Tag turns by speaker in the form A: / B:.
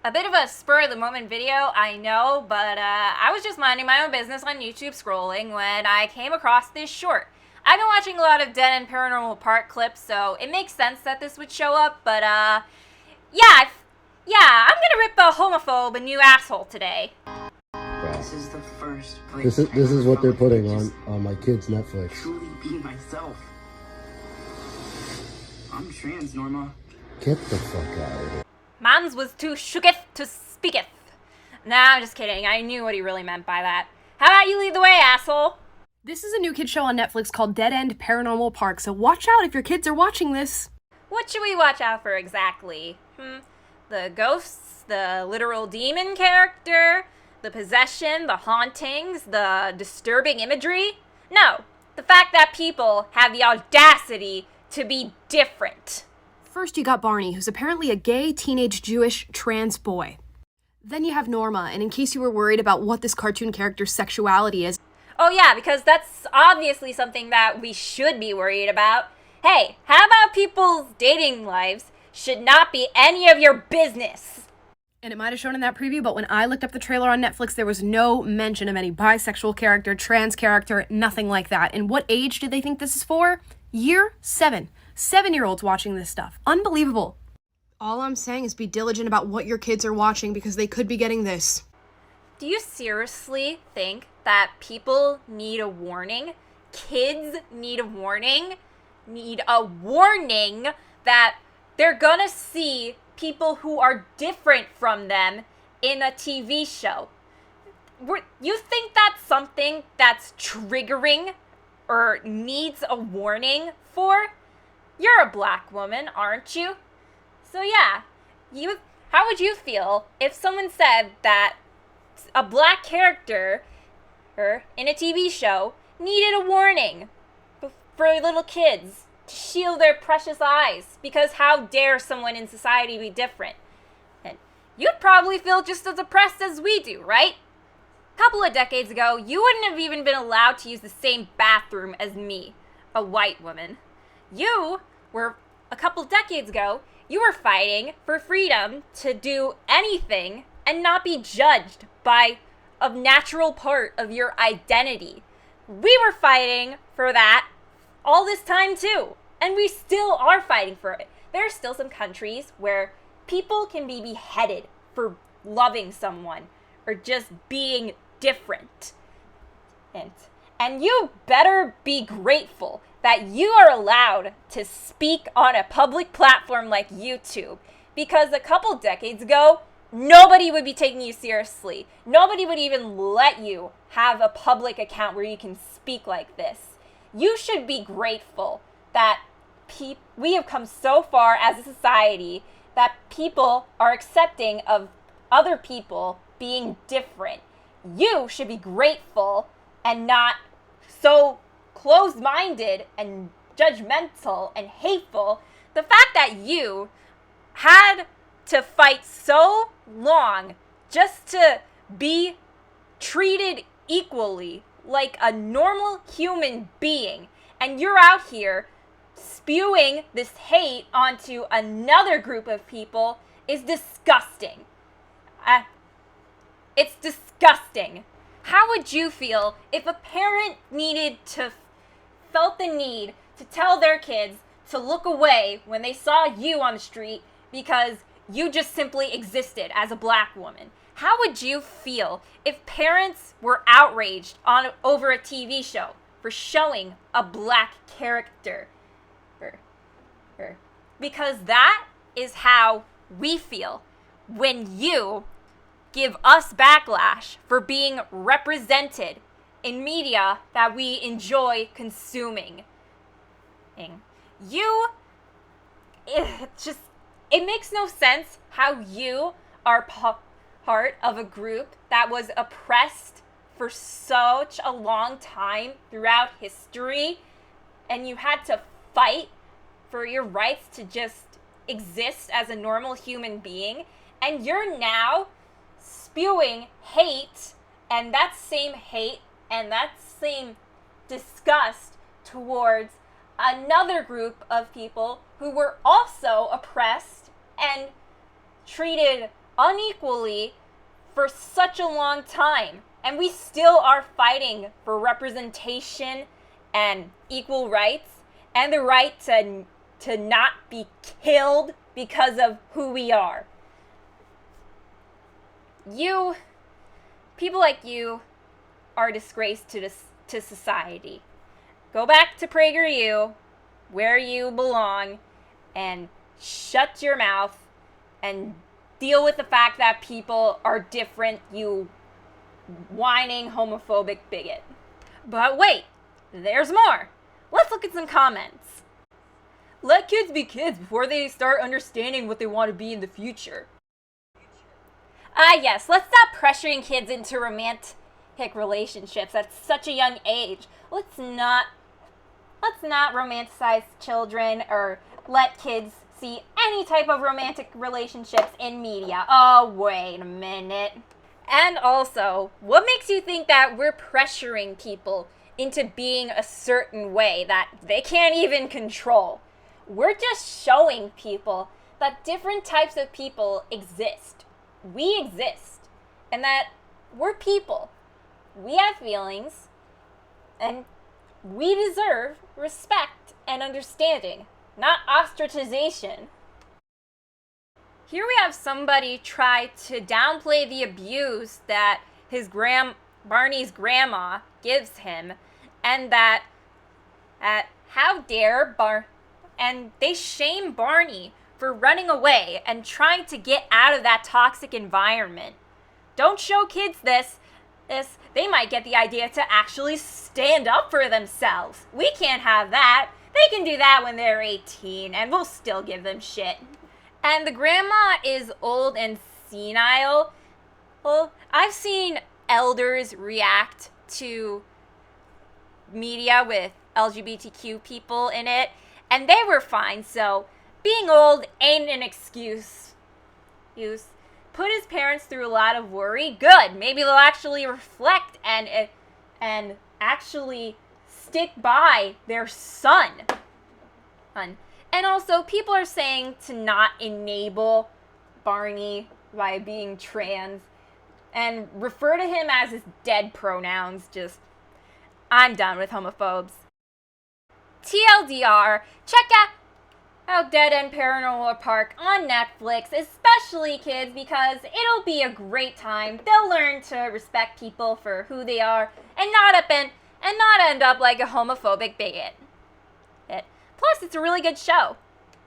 A: A bit of a spur of the moment video, I know, but I was just minding my own business on YouTube scrolling when I came across this short. I've been watching a lot of Dead End Paranormal Park clips, so it makes sense that this would show up, but yeah, I'm gonna rip a homophobe a new asshole today.
B: Wow.
C: This is the first place
B: This is what they're putting
C: I
B: on my kids' Netflix.
C: truly be myself. I'm trans, Norma.
B: Get the fuck out of here.
A: Mans was too shooketh to speaketh. Nah, I'm just kidding. I knew what he really meant by that. How about you lead the way, asshole?
D: This is a new kid show on Netflix called Dead End Paranormal Park, so watch out if your kids are watching this.
A: What should we watch out for exactly? The ghosts, the literal demon character, the possession, the hauntings, the disturbing imagery? No, the fact that people have the audacity to be different.
D: First, you got Barney, who's apparently a gay, teenage, Jewish, trans boy. Then you have Norma, and in case you were worried about what this cartoon character's sexuality is,
A: Oh yeah, because that's obviously something that we should be worried about. Hey, how about people's dating lives should not be any of your business?
D: and it might have shown in that preview, but when I looked up the trailer on Netflix, there was no mention of any bisexual character, trans character, nothing like that. And what age did they think this is for? Year 7. 7-year-olds watching this stuff. Unbelievable. All I'm saying is be diligent about what your kids are watching because they could be getting this.
A: Do you seriously think that people need a warning? Kids need a warning? Need a warning that they're gonna see people who are different from them in a TV show? You think that's something that's triggering or needs a warning for? You're a black woman, aren't you? So yeah, how would you feel if someone said that a black character in a TV show needed a warning for little kids to shield their precious eyes, because how dare someone in society be different? And you'd probably feel just as oppressed as we do, right? A couple of decades ago, you wouldn't have even been allowed to use the same bathroom as me, a white woman. A couple decades ago, you were fighting for freedom to do anything and not be judged by a natural part of your identity. We were fighting for that all this time too, and we still are fighting for it. There are still some countries where people can be beheaded for loving someone or just being different. And you better be grateful that you are allowed to speak on a public platform like YouTube, because a couple decades ago, nobody would be taking you seriously. Nobody would even let you have a public account where you can speak like this. You should be grateful that we have come so far as a society that people are accepting of other people being different. You should be grateful and not so closed-minded and judgmental and hateful. The fact that you had to fight so long just to be treated equally like a normal human being, and you're out here spewing this hate onto another group of people, is disgusting. It's disgusting. How would you feel if a parent felt the need to tell their kids to look away when they saw you on the street because you just simply existed as a black woman? How would you feel if parents were outraged over a TV show for showing a black character? Because that is how we feel when you give us backlash for being represented in media that we enjoy consuming. It makes no sense how you are part of a group that was oppressed for such a long time throughout history, and you had to fight for your rights to just exist as a normal human being, and you're now spewing hate and that same disgust towards another group of people who were also oppressed and treated unequally for such a long time. And we still are fighting for representation and equal rights and the right to not be killed because of who we are. People like you are a disgrace to society. Go back to PragerU, where you belong, and shut your mouth and deal with the fact that people are different, you whining homophobic bigot. But wait, there's more. Let's look at some comments. Let kids be kids before they start understanding what they want to be in the future. Yes, let's stop pressuring kids into romantic relationships at such a young age. Let's not romanticize children or let kids see any type of romantic relationships in media. Oh, wait a minute. And also, what makes you think that we're pressuring people into being a certain way that they can't even control? We're just showing people that different types of people exist. We exist. And that we're people. We have feelings. And we deserve respect and understanding, not ostracization. Here we have somebody try to downplay the abuse that Barney's grandma gives him, and that how dare and they shame Barney for running away and trying to get out of that toxic environment. Don't show kids this. They might get the idea to actually stand up for themselves. We can't have that. They can do that when they're 18, and we'll still give them shit. And the grandma is old and senile. Well, I've seen elders react to media with LGBTQ people in it, and they were fine, so being old ain't an excuse. Put his parents through a lot of worry. Good. Maybe they'll actually reflect and actually stick by their son. And also, people are saying to not enable Barney by being trans and refer to him as his dead pronouns. I'm done with homophobes. TLDR, check out Dead End Paranormal Park on Netflix, especially kids, because it'll be a great time. They'll learn to respect people for who they are and not end up like a homophobic bigot. Plus, it's a really good show.